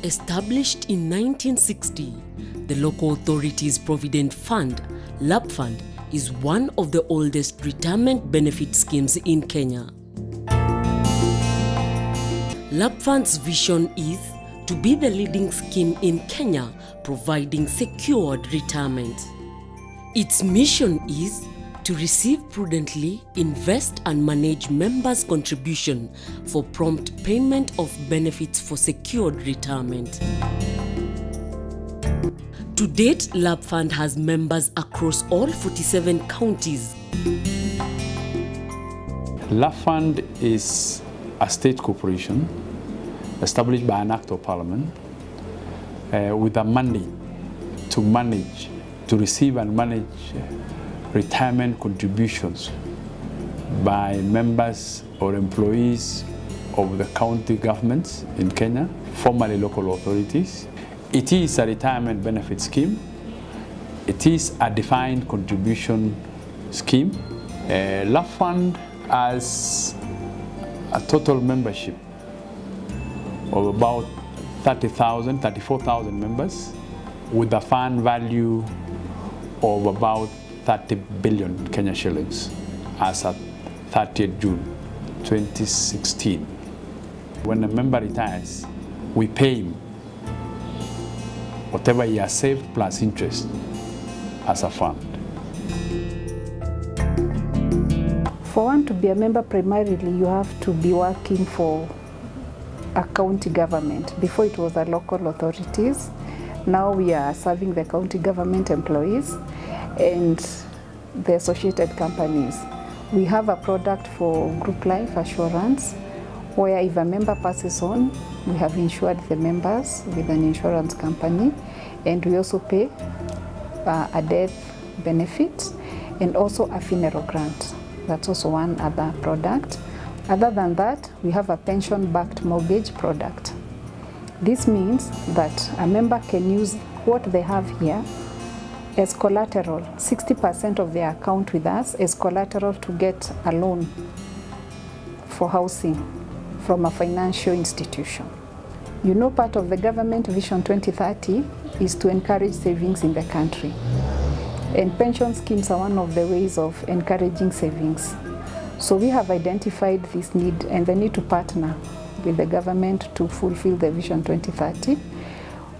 Established in 1960, the local authority's provident fund, Lapfund, is one of the oldest retirement benefit schemes in Kenya. Lapfund's vision is to be the leading scheme in Kenya providing secured retirement. Its mission is to receive prudently, invest and manage members' contribution for prompt payment of benefits for secured retirement. To date, Lapfund has members across all 47 counties. Lapfund is a state corporation established by an act of parliament with a mandate to manage, to receive and manage retirement contributions by members or employees of the county governments in Kenya, formerly local authorities. It is a retirement benefit scheme. It is a defined contribution scheme. Lapfund has a total membership of about 34,000 members with a fund value of about 30 billion Kenya shillings as at 30th June 2016. When a member retires, we pay him whatever he has saved plus interest as a fund. For one to be a member, primarily you have to be working for a county government. Before it was a local authorities. Now we are serving the county government employees and the associated companies. We have a product for group life assurance where if a member passes on, we have insured the members with an insurance company, and we also pay a death benefit and also a funeral grant. That's also one other product. Other than that, we have a pension-backed mortgage product. This means that a member can use what they have here as collateral, 60% of their account with us as collateral to get a loan for housing from a financial institution. You know, part of the government Vision 2030 is to encourage savings in the country. And pension schemes are one of the ways of encouraging savings. So we have identified this need and the need to partner with the government to fulfill the Vision 2030.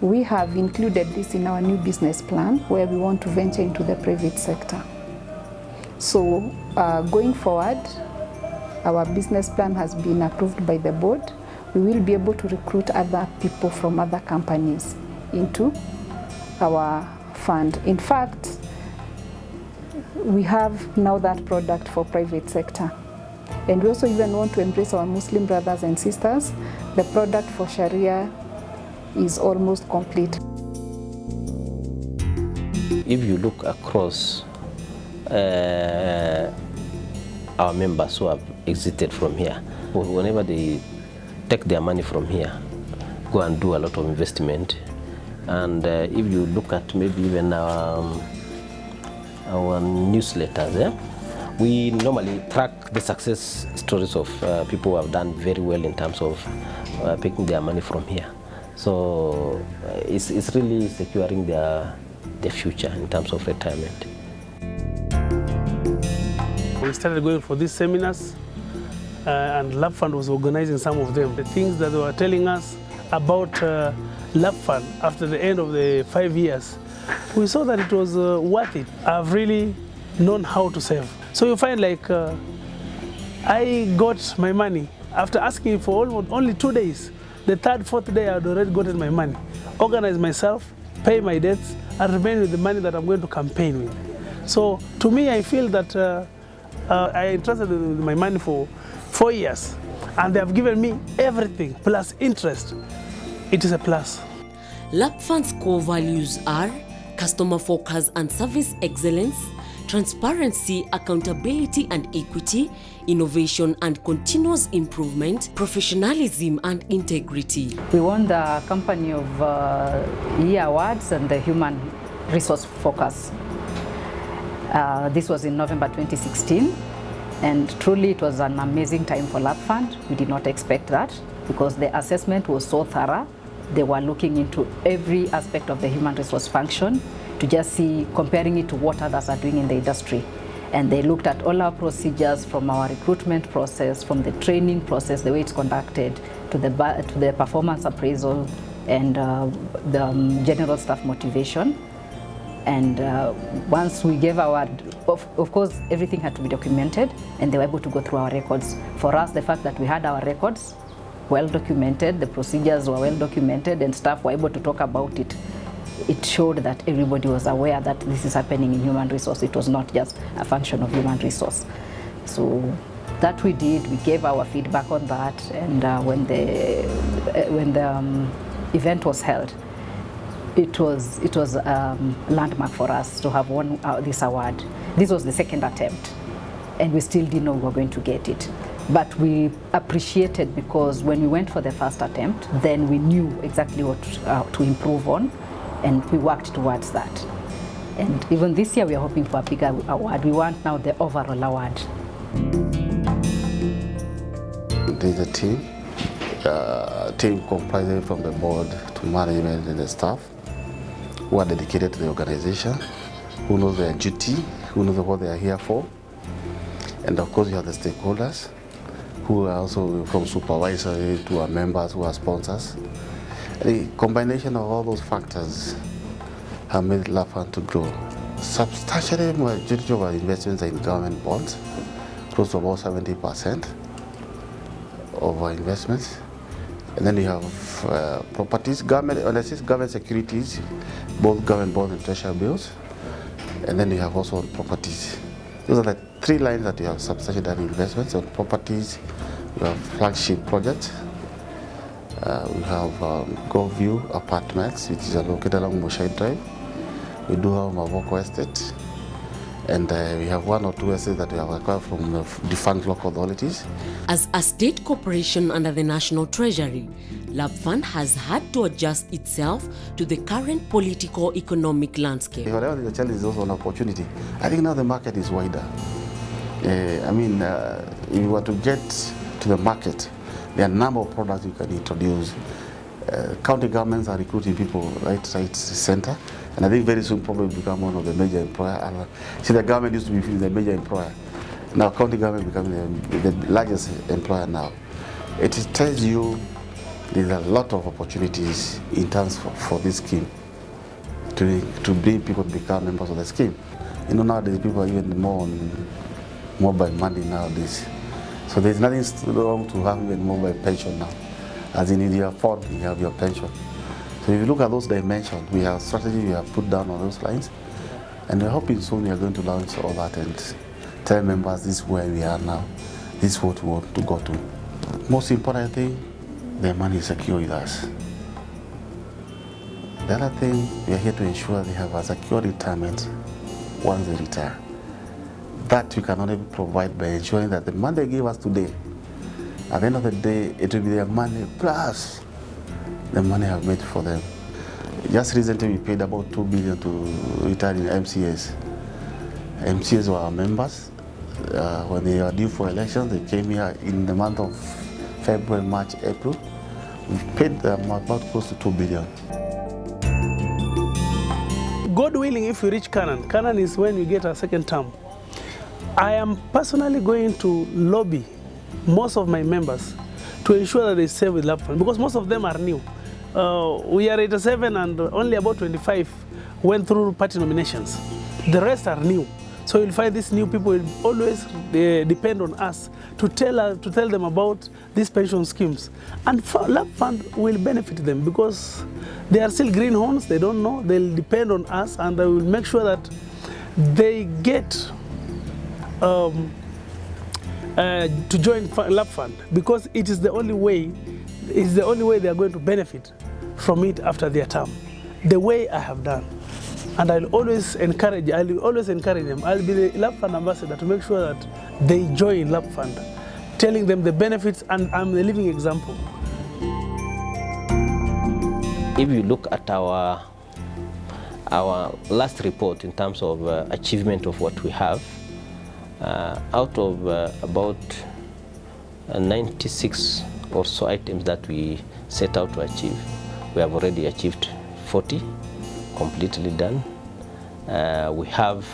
We have included this in our new business plan where we want to venture into the private sector. So going forward, our business plan has been approved by the board. We will be able to recruit other people from other companies into our fund. In fact, we have now that product for private sector. And we also even want to embrace our Muslim brothers and sisters. The product for Sharia is almost complete. If you look across our members who have exited from here, whenever they take their money from here, go and do a lot of investment. And if you look at maybe even our newsletters, we normally track the success stories of people who have done very well in terms of picking their money from here. So it's really securing their future in terms of retirement. We started going for these seminars and Lapfund was organizing some of them. The things that they were telling us about Lapfund after the end of the 5 years, we saw that it was worth it. I've really known how to save. So you find like I got my money after asking for only 2 days. The third, fourth day I had already gotten my money. Organize myself, pay my debts, and remain with the money that I'm going to campaign with. So to me, I feel that I entrusted my money for 4 years and they have given me everything plus interest. It is a plus. Lapfund's core values are customer focus and service excellence, transparency, accountability and equity, innovation and continuous improvement, professionalism and integrity. We won the Company of Year Awards and the Human Resource Focus. This was in November 2016, and truly it was an amazing time for Lapfund. We did not expect that because the assessment was so thorough. they were looking into every aspect of the human resource function to just see, comparing it to what others are doing in the industry. And they looked at all our procedures, from our recruitment process, from the training process, the way it's conducted, to the performance appraisal, and the general staff motivation. And once we gave our, of course, everything had to be documented, and they were able to go through our records. For us, the fact that we had our records well documented, the procedures were well documented, and staff were able to talk about it, it showed that everybody was aware that this is happening in human resource. It was not just a function of human resource. So that we did, we gave our feedback on that, and when the event was held, it was a landmark for us to have won this award. This was the second attempt, and we still didn't know we were going to get it. But we appreciated, because when we went for the first attempt, then we knew exactly what to improve on, and we worked towards that. And even this year we are hoping for a bigger award. We want now the overall award. There's a team comprising from the board to management and the staff who are dedicated to the organization, who knows their duty, who knows what they are here for. And of course you have the stakeholders, who are also from supervisory to our members who are sponsors. The combination of all those factors have made Lapfund to grow. Substantially, majority of our investments are in government bonds, close to about 70% of our investments. And then you have properties, government securities, both government bonds and treasury bills. And then you have also properties. Those are the three lines that you have substantial investments. On properties, you have flagship projects. We have Goview Apartments, which is located along Moshai Drive. We do have Mavoko Estate. And we have one or two estates that we have acquired from defunct local authorities. As a state corporation under the National Treasury, Lapfund has had to adjust itself to the current political economic landscape. Whatever the challenge is also an opportunity. I think now the market is wider. If you were to get to the market, there are a number of products you can introduce. County governments are recruiting people right center, and I think very soon probably become one of the major employers. See, the government used to be the major employer. Now county government becoming the largest employer now. It tells you there's a lot of opportunities in terms for this scheme to bring people to become members of the scheme. You know, nowadays people are even more on mobile money nowadays. So there's nothing wrong to have even mobile pension now. As in your fund, you have your pension. So if you look at those dimensions, we have strategy we have put down on those lines, and we're hoping soon we are going to launch all that and tell members this is where we are now, this is what we want to go to. Most important thing, their money is secure with us. The other thing, we are here to ensure they have a secure retirement once they retire. That we can only provide by ensuring that the money they give us today, at the end of the day, it will be their money plus the money I've made for them. Just recently, we paid about 2 billion to retiring MCAs. MCAs were our members. When they were due for elections, they came here in the month of February, March, April. We paid them about close to 2 billion. God willing, if we reach Canaan is when we get our second term. I am personally going to lobby most of my members to ensure that they stay with Lapfund, because most of them are new. We are 87 and only about 25 went through party nominations. The rest are new. So you'll find these new people will always depend on us to tell them about these pension schemes. And Lapfund will benefit them because they are still greenhorns, they don't know, they'll depend on us, and I will make sure that they get to join Lapfund, because it is the only way they are going to benefit from it after their term, the way I have done. And I'll always encourage them. I'll be the Lapfund ambassador to make sure that they join Lapfund, telling them the benefits, and I'm the living example. If you look at our last report in terms of achievement of what we have, out of about 96 or so items that we set out to achieve, We have already achieved 40, completely done. We have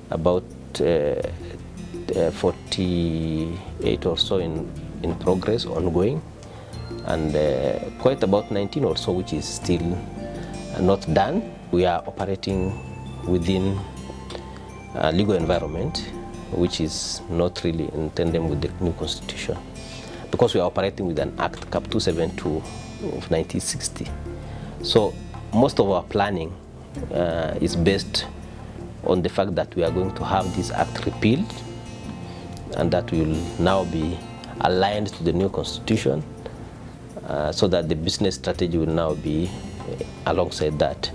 about 48 or so in progress, ongoing, and quite about 19 or so which is still not done. We are operating within a legal environment which is not really in tandem with the new constitution, because we are operating with an Act Cap 272 of 1960. So most of our planning is based on the fact that we are going to have this act repealed, and that will now be aligned to the new constitution, so that the business strategy will now be alongside that.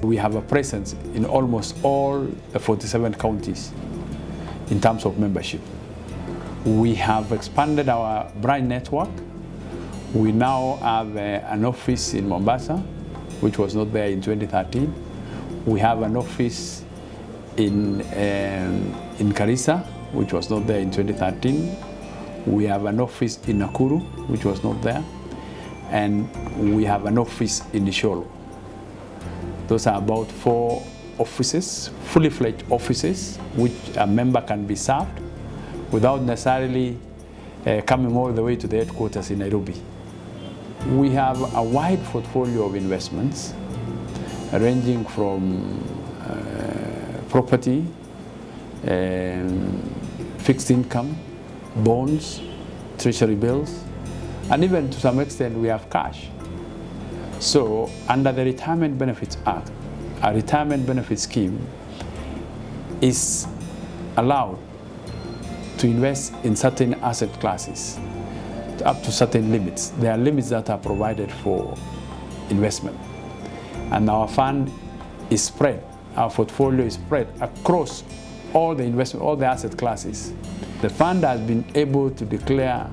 We have a presence in almost all the 47 counties in terms of membership. We have expanded our branch network. We now have an office in Mombasa, which was not there in 2013. We have an office in Garissa, which was not there in 2013. We have an office in Nakuru, which was not there. And we have an office in Isholo. Those are about 4 offices, fully fledged offices, which a member can be served without necessarily coming all the way to the headquarters in Nairobi. We have a wide portfolio of investments, ranging from property, fixed income, bonds, treasury bills, and even to some extent we have cash. So under the Retirement Benefits Act, a retirement benefit scheme is allowed to invest in certain asset classes up to certain limits. There are limits that are provided for investment. And our fund is spread, our portfolio is spread across all the investment, all the asset classes. The fund has been able to declare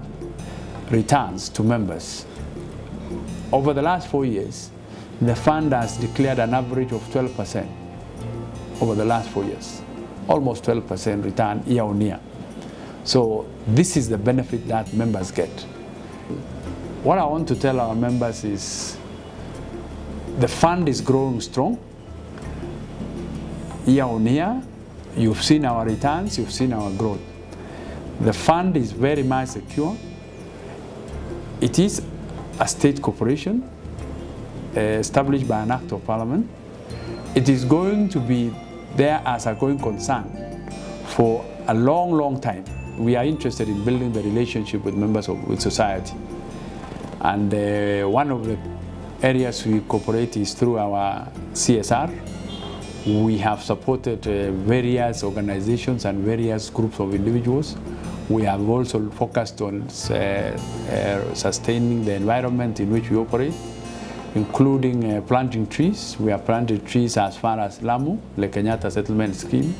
returns to members. Over the last 4 years, the fund has declared an average of 12% over the last 4 years, almost 12% return year on year. So this is the benefit that members get. What I want to tell our members is the fund is growing strong year on year. You've seen our returns, you've seen our growth. The fund is very much secure. It is a state corporation established by an act of parliament. It is going to be there as a going concern for a long, long time. We are interested in building the relationship with members with society. And one of the areas we cooperate is through our CSR. We have supported various organizations and various groups of individuals. We have also focused on sustaining the environment in which we operate, including planting trees. We have planted trees as far as Lamu, the Kenyatta Settlement Scheme.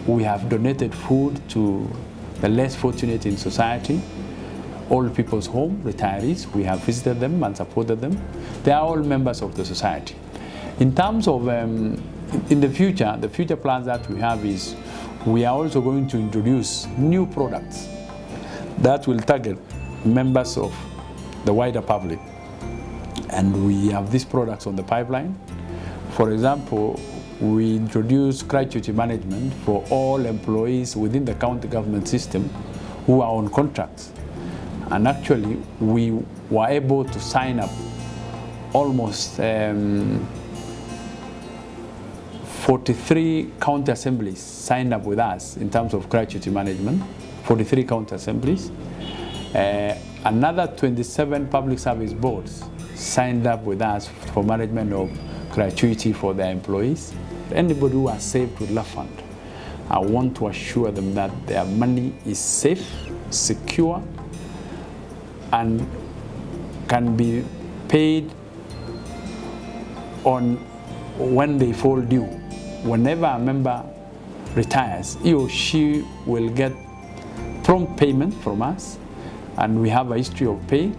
We have donated food to the less fortunate in society, old people's home, retirees. We have visited them and supported them. They are all members of the society. In terms of in the future plans that we have is we are also going to introduce new products that will target members of the wider public. And we have these products on the pipeline. For example, we introduce gratuity management for all employees within the county government system who are on contracts. And actually, we were able to sign up almost 43 county assemblies signed up with us in terms of gratuity management, 43 county assemblies. Another 27 public service boards signed up with us for management of gratuity for their employees. Anybody who has saved with Lapfund, I want to assure them that their money is safe, secure, and can be paid on when they fall due. Whenever a member retires, he or she will get prompt payment from us, and we have a history of pay.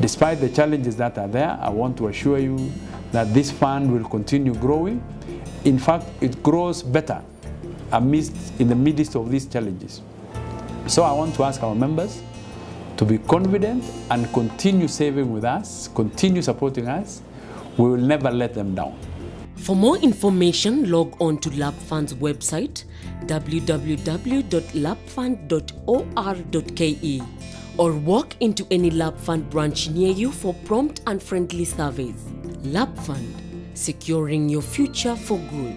Despite the challenges that are there, I want to assure you that this fund will continue growing. In fact, it grows better in the midst of these challenges. So I want to ask our members to be confident and continue saving with us, continue supporting us. We will never let them down. For more information, log on to Lapfund's website www.lapfund.or.ke or walk into any Lapfund branch near you for prompt and friendly service. Lapfund, securing your future for good.